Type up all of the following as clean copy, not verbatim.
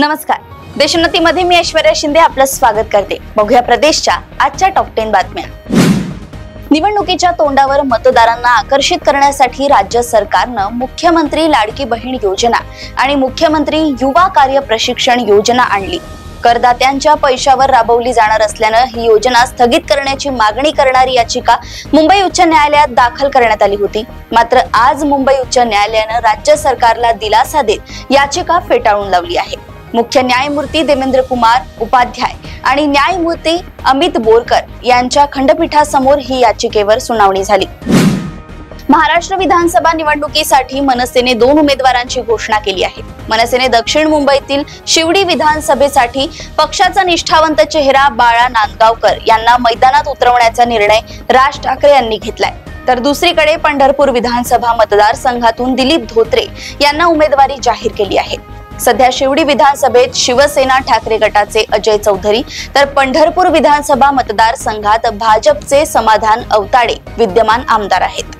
नमस्कार, देशोन्नतीमध्ये मी ऐश्वर्या शिंदे आपलं स्वागत करते। बघूया प्रदेशच्या आजच्या टॉप 10 बातम्या। निवडणुकीच्या तोंडावर मतदारांना आकर्षित करण्यासाठी राज्य सरकारनं मुख्यमंत्री लाडकी बहीण योजना आणि मुख्यमंत्री युवा कार्य प्रशिक्षण योजना आणली। करदात्यांच्या पैशावर राबवली जाणार असल्यानं ही योजना स्थगित करण्याची मागणी करणारी याचिका मुंबई उच्च न्यायालयात दाखल करण्यात आली होती। मात्र आज मुंबई उच्च न्यायालयानं राज्य सरकारला दिलासा देत याचिका फेटाळून लावली आहे। मुख्य न्यायमूर्ती देवेंद्र कुमार उपाध्याय आणि न्यायमूर्ती अमित बोरकर यांच्या खंडपीठासमोर ही याचिकेवर सुनावणी झाली। महाराष्ट्र विधानसभा निवडणुकीसाठी मनसेने 2 उमेदवारांची घोषणा केली आहे। मनसेने दक्षिण मुंबईतील शिवडी विधानसभेसाठी पक्षाचा निष्ठावंत चेहरा बाळा नांदगावकर यांना मैदानात उतरवण्याचा निर्णय राज ठाकरे यांनी घेतलाय। तर दुसरीकडे पंढरपूर विधानसभा मतदारसंघातून दिलीप धोत्रे यांना उमेदवारी जाहीर केली आहे। सध्या शिवडी विधानसभेत शिवसेना ठाकरे गटाचे अजय चौधरी तर पंढरपूर विधानसभा मतदारसंघात भाजपचे समाधान अवताडे विद्यमान आमदार आहेत।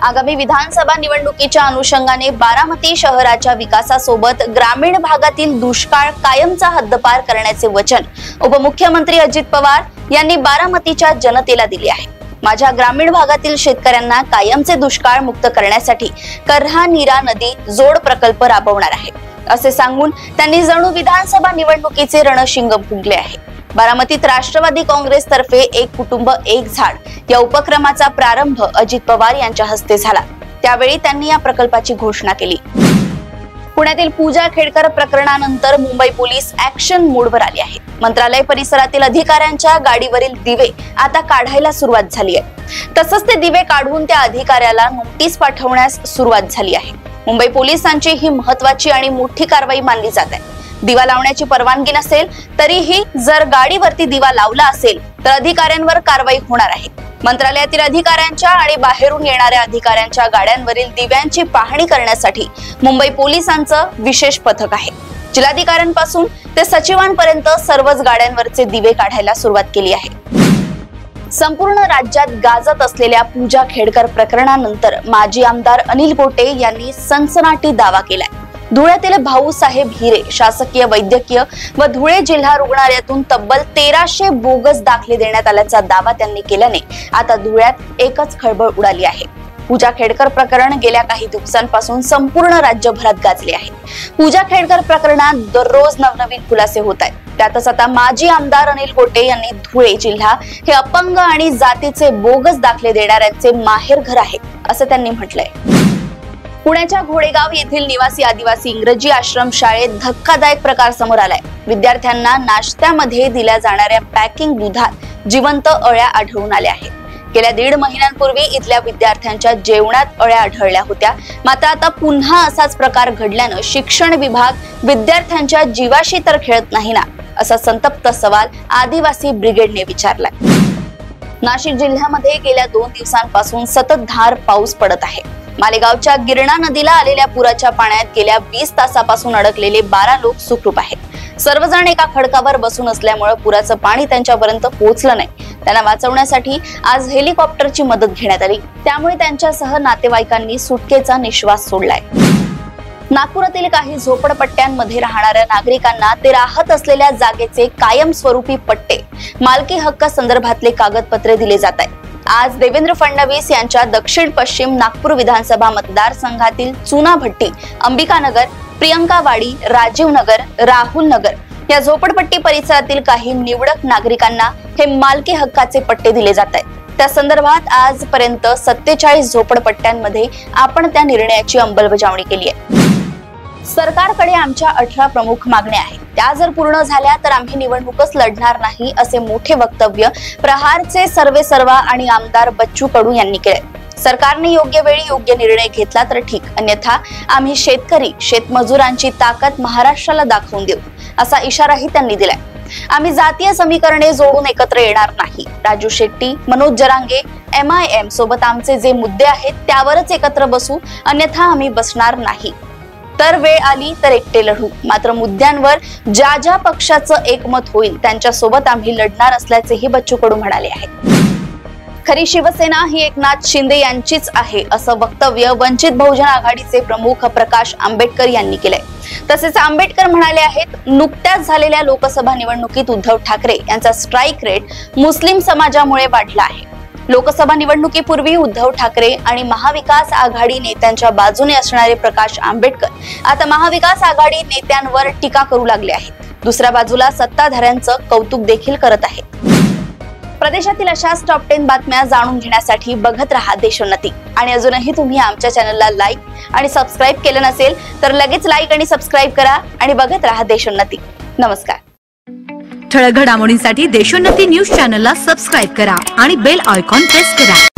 आगामी विधानसभा निवडणुकीच्या अनुषंगाने बारामती शहराच्या विकासासोबत ग्रामीण भागातील दुष्काळ कायमचा हद्दपार करण्याचे वचन उपमुख्यमंत्री अजित पवार यांनी बारामतीच्या जनतेला दिले आहे। माझ्या ग्रामीण भागातील शेतकऱ्यांना कायमचे दुष्काळ मुक्त करण्यासाठी कर्हा नीरा नदी जोड प्रकल्प राबवणार आहे असे सांगून त्यांनी जणू विधानसभा निवडणुकीचे रणशिंग फुंकले आहे। बारामतीत राष्ट्रवादी काँग्रेस तर्फे एक कुटुंब एक झाड या उपक्रमाचा प्रारंभ अजित पवार यांच्या हस्ते झाला। त्यावेळी त्यांनी या प्रकल्पाची घोषणा केली। पुण्यातील पूजा खेडकर प्रकरणानंतर मुंबई पोलीस ऍक्शन मोडवर आले आहेत। मंत्रालय परिसरातील अधिकाऱ्यांच्या गाडीवरील दिवे आता काढायला सुरुवात झाली आहे। तसंच ते दिवे काढून त्या अधिकाऱ्याला नोटीस पाठवण्यास सुरुवात झाली आहे। मुंबई पोलिसांची ही महत्त्वाची आणि मोठी कारवाई मानली जात आहे। दिवा लावण्याची परवानगी नसेल तरीही जर गाडीवरती दिवा लावला असेल तर अधिकाऱ्यांवर कारवाई होणार आहे। मंत्रालयातील अधिकाऱ्यांच्या आणि बाहेरून येणाऱ्या अधिकाऱ्यांच्या गाड्यांवरील दिव्यांची पाहणी करण्यासाठी मुंबई पोलिसांचं विशेष पथक आहे। जिल्हाधिकाऱ्यांपासून ते सचिवांपर्यंत सर्वच गाड्यांवरचे दिवे काढायला सुरुवात केली आहे। संपूर्ण राज्यात गाजत असलेल्या पूजा खेडकर प्रकरणानंतर माजी आमदार अनिल गोटे यांनी सनसनाटी दावा केलाय। धुळ्यातील भाऊसाहेब हिरे शासकीय वैद्यकीय व धुळे जिल्हा रुग्णालयातून तब्बल 1300 बोगस दाखले देण्यात आल्याचा दावा त्यांनी केल्याने आता धुळ्यात एकच खळबळ उडाली आहे। पूजा खेडकर प्रकरण गेल्या काही दिवसांपासून संपूर्ण राज्यभरात गाजले आहे। पूजा खेडकर प्रकरणात दररोज नवनवीन खुलासे होत आहेत। त्यातच आता माजी आमदार अनिल गोटे यांनी धुळे जिल्हा हे अपंग आणि जातीचे बोगस दाखले देणाऱ्यांचे माहेरघर आहे असं त्यांनी म्हटलंय। पुण्याच्या घोडेगाव येथील निवासी आदिवासी इंग्रजी आश्रम शाळेत धक्कादायक प्रकार समोर आलाय। विद्यार्थ्यांना नाश्त्यामध्ये दिल्या जाणाऱ्या पॅकिंग दुधात जिवंत अळ्या आढळून आल्या आहेत। गेल्या 1.5 महिन्यांपूर्वी इथल्या विद्यार्थ्यांच्या जेवणात अळ्या आढळल्या होत्या। मात्र आता पुन्हा असाच प्रकार घडल्यानं शिक्षण विभाग विद्यार्थ्यांच्या जीवाशी तर खेळत नाही ना असा संतप्त सवाल आदिवासी ब्रिगेडने विचारलाय। नाशिक जिल्ह्यामध्ये गेल्या 2 दिवसांपासून सततधार पाऊस पडत आहे। मालेगावच्या गिरणा नदीला आलेल्या पुराच्या पाण्यात गेल्या 20 तासापासून अडकलेले 12 लोक सुखरूप आहेत। सर्वजण एका खडकावर बसून असल्यामुळे पुराचं पाणी त्यांच्यापर्यंत पोहोचलं नाही। त्यांना वाचवण्यासाठी आज हेलिकॉप्टरची मदत घेण्यात आली। त्यामुळे त्यांच्यासह नातेवाईकांनी सुटकेचा निश्वास सोडलाय। नागपुरातील काही झोपडपट्ट्यांमध्ये राहणाऱ्या नागरिकांना ते राहत असलेल्या जागेचे कायमस्वरूपी पट्टे मालकी हक्क संदर्भातले कागदपत्रे दिले जात आहेत। आज देवेंद्र फडणवीस यांच्या दक्षिण पश्चिम नागपूर विधानसभा मतदारसंघातील चुनाभट्टी, अंबिकानगर, प्रियंकावाडी, राजीव नगर, राहुल नगर या झोपडपट्टी परिसरातील काही निवडक नागरिकांना हे मालकी हक्काचे पट्टे दिले जात आहेत। त्या संदर्भात आजपर्यंत 47 झोपडपट्ट्यांमध्ये आपण त्या निर्णयाची अंमलबजावणी केली आहे। सरकारकडे आमच्या 18 प्रमुख मागण्या आहेत। त्या जर पूर्ण झाल्या तर आम्ही निवडणूकच लढणार नाही असे मोठे वक्तव्य प्रहारचे सर्वेसर्वा आणि आमदार बच्चू कडू यांनी केले। सरकारने योग्य वेळी योग्य निर्णय घेतला तर ठीक, अन्यथा आम्ही शेतकरी शेतमजुरांची ताकद महाराष्ट्राला दाखवून देऊ असा इशाराही त्यांनी दिलाय। आम्ही जातीय समीकरणे जोडून एकत्र येणार नाही। राजू शेट्टी, मनोज जरांगे, MIM सोबत आमचे जे मुद्दे आहेत त्यावरच एकत्र बसू, अन्यथा आम्ही बसणार नाही। तर वेळ आली तर एकटे लढू, मात्र मुद्द्यांवर ज्या ज्या पक्षाचं एकमत होईल त्यांच्या सोबत आम्ही लढणार असल्याचेही बच्चू कडू म्हणाले आहेत। खरी शिवसेना ही एकनाथ शिंदे यांचीच आहे असं वक्तव्य वंचित बहुजन आघाडीचे प्रमुख प्रकाश आंबेडकर यांनी केलंय। तसेच आंबेडकर म्हणाले आहेत, नुकत्याच झालेल्या लोकसभा निवडणुकीत उद्धव ठाकरे यांचा स्ट्राईक रेट मुस्लिम समाजामुळे वाढला आहे। लोकसभा निवडणुकीपूर्वी उद्धव ठाकरे आणि महाविकास आघाडी नेत्यांच्या बाजूने असणारे प्रकाश आंबेडकर आता महाविकास आघाडी नेत्यांवर टीका करू लागले आहेत। दुसऱ्या बाजूला सत्ताधाऱ्यांचं कौतुक देखील करत आहेत। प्रदेशातील अशाच टॉप 10 बातम्या जाणून घेण्यासाठी बघत रहा देशोन्नती। आणि अजूनही तुम्ही आमच्या चॅनलला लाईक आणि सबस्क्राईब केलं नसेल तर लगेच लाईक आणि सबस्क्राईब करा आणि बघत रहा देशोन्नती। नमस्कार। ठळक घडामोडींसाठी देशोन्नती न्यूज चॅनलला सबस्क्राईब करा आणि बेल आयकॉन प्रेस करा।